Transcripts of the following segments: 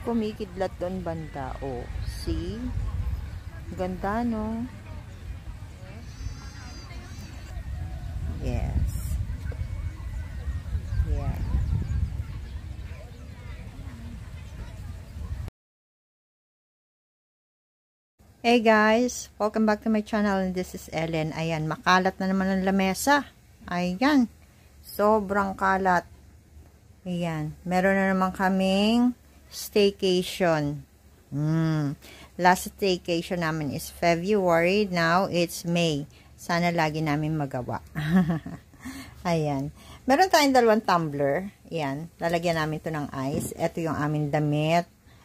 kumikidlat doon banda. Oh, see? Ganda, no? Yes. Yeah. Hey guys, welcome back to my channel, and this is Ellen. Ayan, makalat na naman ang lamesa. Ayan, sobrang kalat. Ayan, meron na naman kaming staycation. Last staycation namin is February. Now it's May. Sana lagi namin magawa. Ayan, meron tayong 2 tumbler. Ayan, lalagyan namin to ng ice. Ito yung aming damit.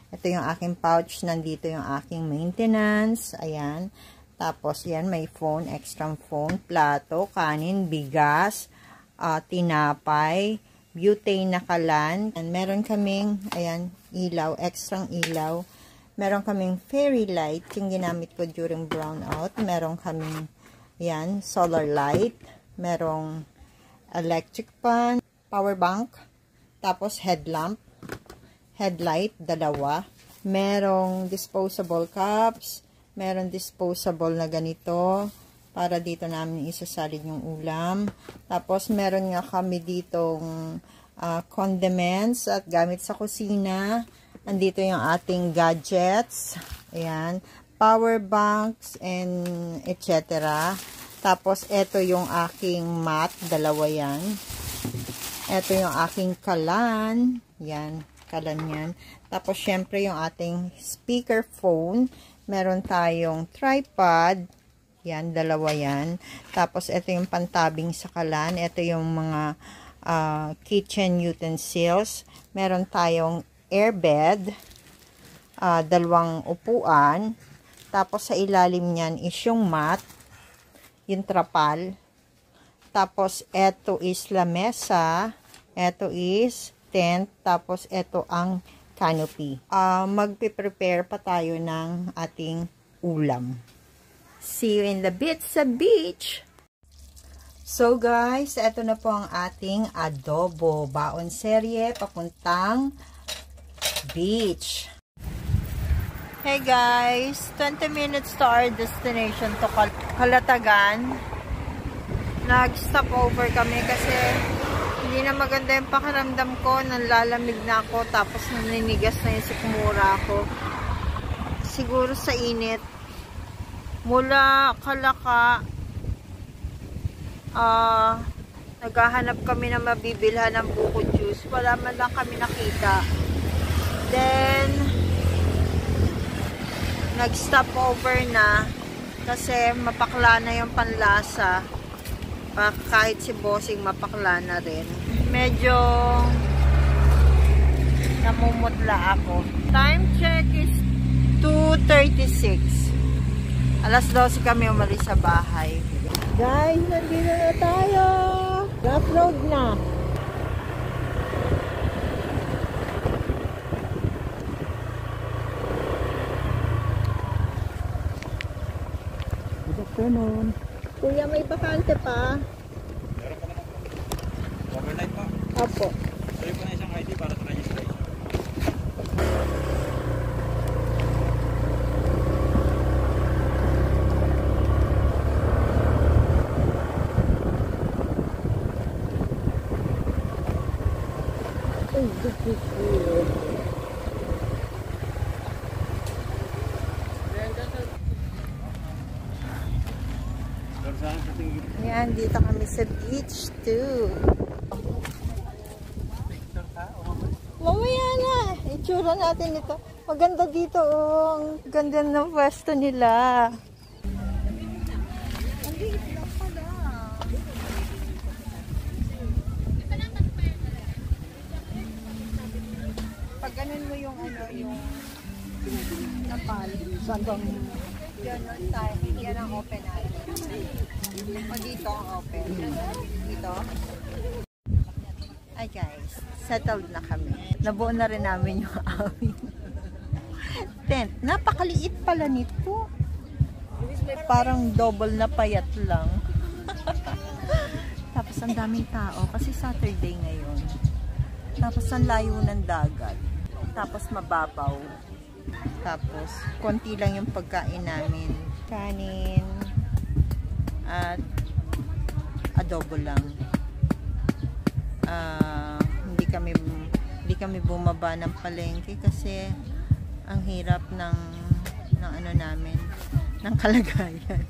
Ito yung aking pouch. Nandito yung aking maintenance. Ayan. Tapos, yan, may phone, extra phone, plato, kanin, bigas, tinapay, butane na kalan. And meron kaming, ayan, ilaw, extra ilaw. Meron kaming fairy light, yung ginamit ko during brownout. Meron kaming, ayan, solar light. Merong electric fan, power bank, tapos headlamp. Headlight, 2. Merong disposable cups. Meron disposable na ganito. Para dito namin isasalid yung ulam. Tapos, meron nga kami ditong condiments at gamit sa kusina. Andito yung ating gadgets. Ayan. Power banks and etc. Tapos, ito yung aking mat. 2 yan. Ito yung aking kalan. Yan. Kalan yan. Tapos, syempre, yung ating speakerphone. Meron tayong tripod. Yan, 2 yan. Tapos, ito yung pantabing sa kalan. Ito yung mga kitchen utensils. Meron tayong airbed. 2 upuan. Tapos, sa ilalim niyan is yung mat. Yung trapal. Tapos, ito is lamesa. Ito is tent, tapos ito ang canopy. Magpe-prepare pa tayo ng ating ulam. See you in the bit sa beach! So guys, ito na po ang ating adobo. Baon serye, papuntang beach. Hey guys, 20 minutes to our destination to Calatagan. Nag-stop over kami kasi hindi na maganda yung pakiramdam ko. Nanlalamig na ako. Tapos naninigas na yung sikmura ko. Siguro sa init. Mula Kalaka, naghahanap kami na mabibilhan ng buko juice. Wala man lang kami nakita. Then, nag-stop over na. Kasi mapakla na yung panlasa. Kahit si bossing mapakla na rin. Medyo namumutla ako. Time check is 2:36. Alas 12 kami umalis sa bahay. Guys, nandito na tayo. Rough road na. Good afternoon. Kuya, may bakante pa? Meron pa naman po. Overnight pa? Opo. Sabi po na isang ID para sa registration. Ayan, dito kami sa beach too. Mamaya na. Itsura natin ito. Maganda dito. Oh. Ganda ng pwesto nila. Pag ganun mo yung ano, yung napal. Sandang yan tayo. Yan ang open eye. O dito ang open. Dito. Ay guys, settled na kami. Nabuo na rin namin yung aming tent. Napakaliit pala nito. Parang double na payat lang. Tapos ang daming tao kasi Saturday ngayon. Tapos ang layo ng dagat. Tapos mababaw. Tapos konti lang yung pagkain namin. Kanin at adobo lang. Hindi kami bumaba ng palengke kasi ang hirap ng ano namin, ng kalagayan.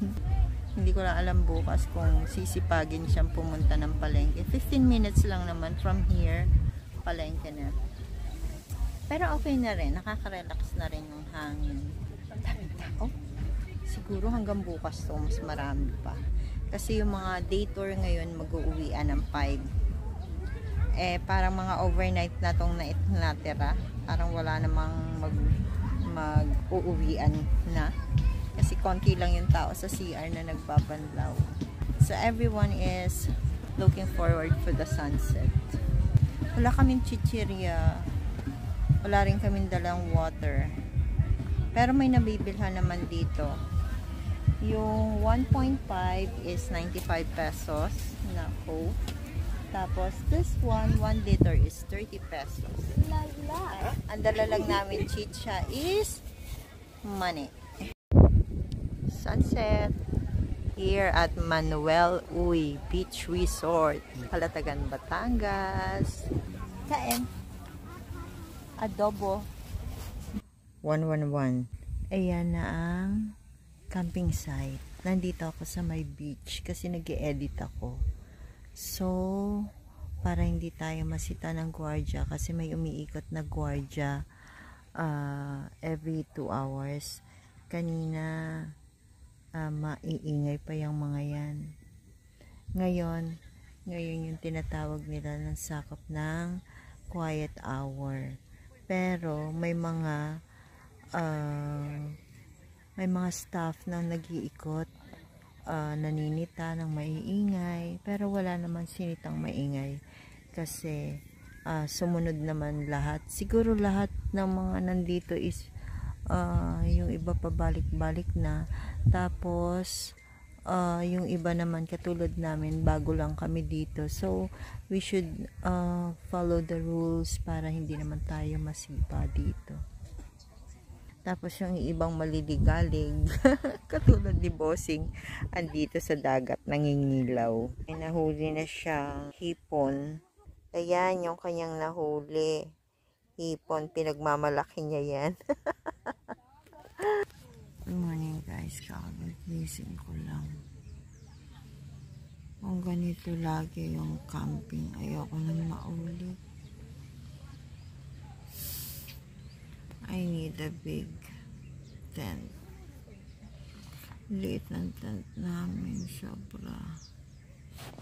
Hindi ko lang alam bukas kung sisipagin siyang pumunta ng palengke. 15 minutes lang naman from here, palengke na. Pero okay na rin, nakaka-relax na rin yung hangin. Daming tao. Siguro hanggang bukas to, mas marami pa. Kasi yung mga day tour ngayon, mag-uuwian ng 5. Parang mga overnight na tong natira. Parang wala namang mag-uuwian na. Kasi konti lang yung tao sa CR na nagbabanlaw. So everyone is looking forward for the sunset. Wala kaming chichirya. Wala rin kaming dalang water. Pero may nabibilhan naman dito. Yung 1.5 is 95 pesos na Coke. Tapos this one, 1 liter is 30 pesos. Ang dala lang namin chicha is money. Sunset here at Manuel Uy Beach Resort, Calatagan, Batangas. Kain. Adobo. 111. Ayan na ang camping site. Nandito ako sa my beach kasi nag-e-edit ako. So, para hindi tayo masita ng gwardiya kasi may umiikot na gwardiya every 2 hours. Kanina maiingay pa yung mga yan. Ngayon yung tinatawag nila ng sakop ng quiet hour. Pero may mga staff na nag-iikot, naninita ng maiingay, pero wala naman sinitang maingay kasi sumunod naman lahat. Siguro lahat ng mga nandito is yung iba pabalik-balik na. Tapos yung iba naman katulad namin, bago lang kami dito. So we should follow the rules para hindi naman tayo masipa dito. Tapos yung ibang maliligalig katulad ni Bossing andito sa dagat nangingilaw. May nahuli na siyang hipon. Ayan yung kanyang nahuli. Hipon, pinagmamalaki niya yan. Good morning guys, kakagising ko lang. Kung ganito lagi yung camping, ayoko nang maulit. I need a big tent. Liit ng tent namin, sobra.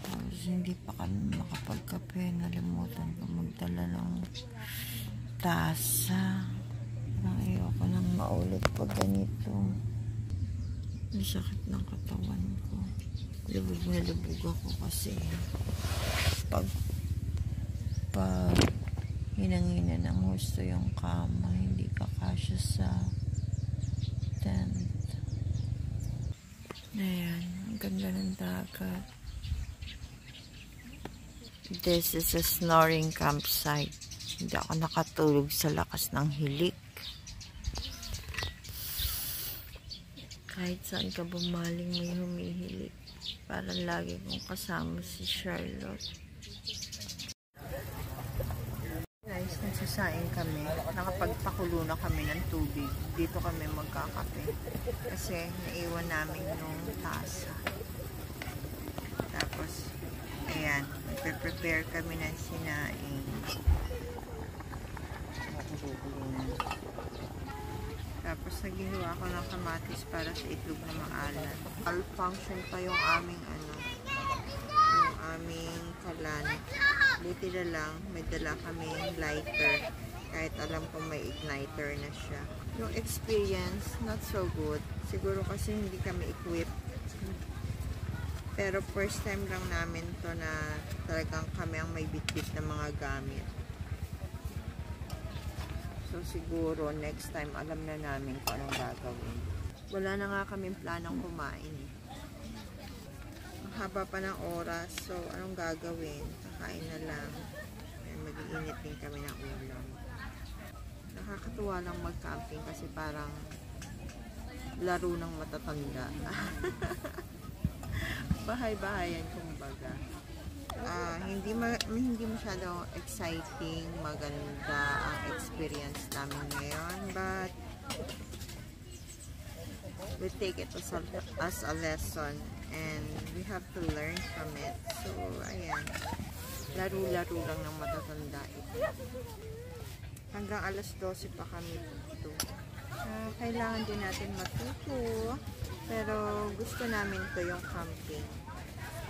Tapos hindi pa kami makapagkape. Nalimutan ko magdala ng tasa. Ayoko nang maulit pag ganito. Ang sakit ng katawan ko. Lubog na lubog ako kasi pag hinangina ng gusto yung kama, hindi kakasya sa tent. Ayan, ang ganda ng dagat. This is a snoring campsite. Hindi ako nakatulog sa lakas ng hilik. Kahit saan ka bumaling may humihilik. Parang lagi kong kasama si Charlotte. Guys, nagsasaing kami. Nakapagpakulo na kami ng tubig. Dito kami magkakape. Kasi naiwan namin yung tasa. Tapos, ayan. Prepare kami ng sinaing. Tapos naghihiwa ako ng kamatis para sa itlog na maalat. Malfunction pa yung aming kalan. Buti na lang, may dala kami lighter. Kahit alam ko may igniter na siya. Yung experience, not so good. Siguro kasi hindi kami equipped. Pero first time lang namin to na talagang kami ang may bitbit na mga gamit. So siguro next time alam na namin kung anong gagawin. Wala na nga kaming planong kumain. Ang haba pa ng oras. So anong gagawin? Kakain na lang. Mag-iinit din kami ng ulam. Nakakatuwa lang mag-camping kasi parang laro ng matatanda. Bahay-bahayan kumbaga. Hindi masyadong exciting, maganda ang experience namin ngayon, but we take it as a lesson and we have to learn from it. So, ayan. Laro-laro lang ng matatanda ito. Hanggang alas 12 pa kami dito. Kailangan din natin matuto. Pero gusto namin to yung camping.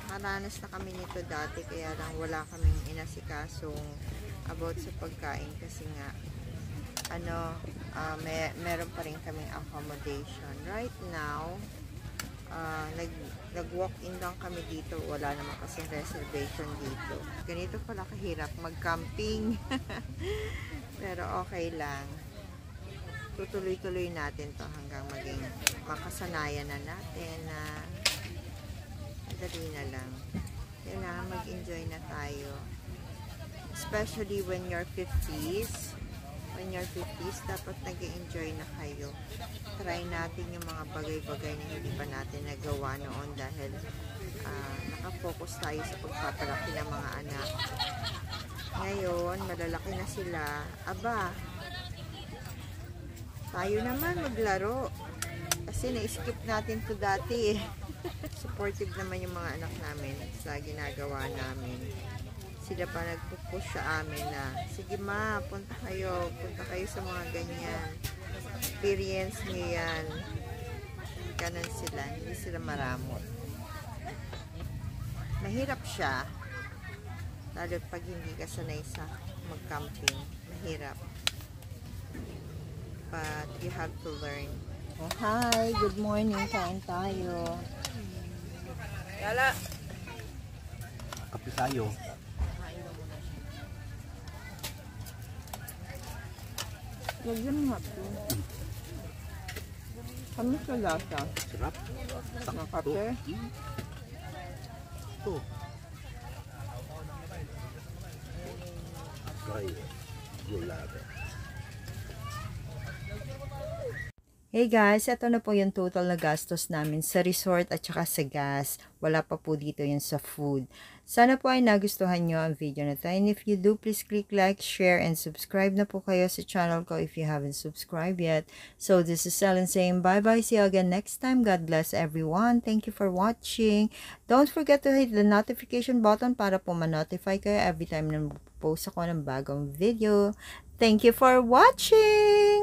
Maranas na kami nito dati kaya lang wala kaming inasikasong about sa pagkain kasi nga meron pa rin kaming accommodation. Right now, nag-walk-in lang kami dito. Wala naman kasi reservation dito. Ganito pala kahirap mag-camping. Pero okay lang. Tutuloy-tuloy natin to hanggang maging makasanayan na natin na madali na lang. Kailangan mag-enjoy na tayo. Especially when you're 50s. When you're 50s, dapat nag-enjoy na kayo. Try natin yung mga bagay-bagay na hindi pa natin nagawa noon dahil nakafocus tayo sa pagpapalaki ng mga anak. Ngayon, malalaki na sila. Aba, tayo naman maglaro. Kasi na-skip natin to dati eh. Supportive naman yung mga anak namin sa ginagawa namin. Sila pa nagpupush sa amin na, sige ma, punta kayo sa mga ganyan. Experience nyo yan. Ganun sila, hindi sila maramot. Mahirap siya. Lalo pag hindi ka sanay sa mag-camping. Mahirap. But you have to learn. Oh, hi! Good morning! Kain tayo. Yala! Kape tayo. Lagyan mo ito. Kami sa lasa. Sarap. Ng kape. Ito. Gaya. Gulada. Hey guys, ito na po yung total na gastos namin sa resort at saka sa gas. Wala pa po dito yun sa food. Sana po ay nagustuhan nyo ang video na ito. And if you do, please click like, share, and subscribe na po kayo sa channel ko if you haven't subscribed yet. So this is Ellen saying bye-bye. See you again next time. God bless everyone. Thank you for watching. Don't forget to hit the notification button para po ma-notify kayo every time na post ako ng bagong video. Thank you for watching!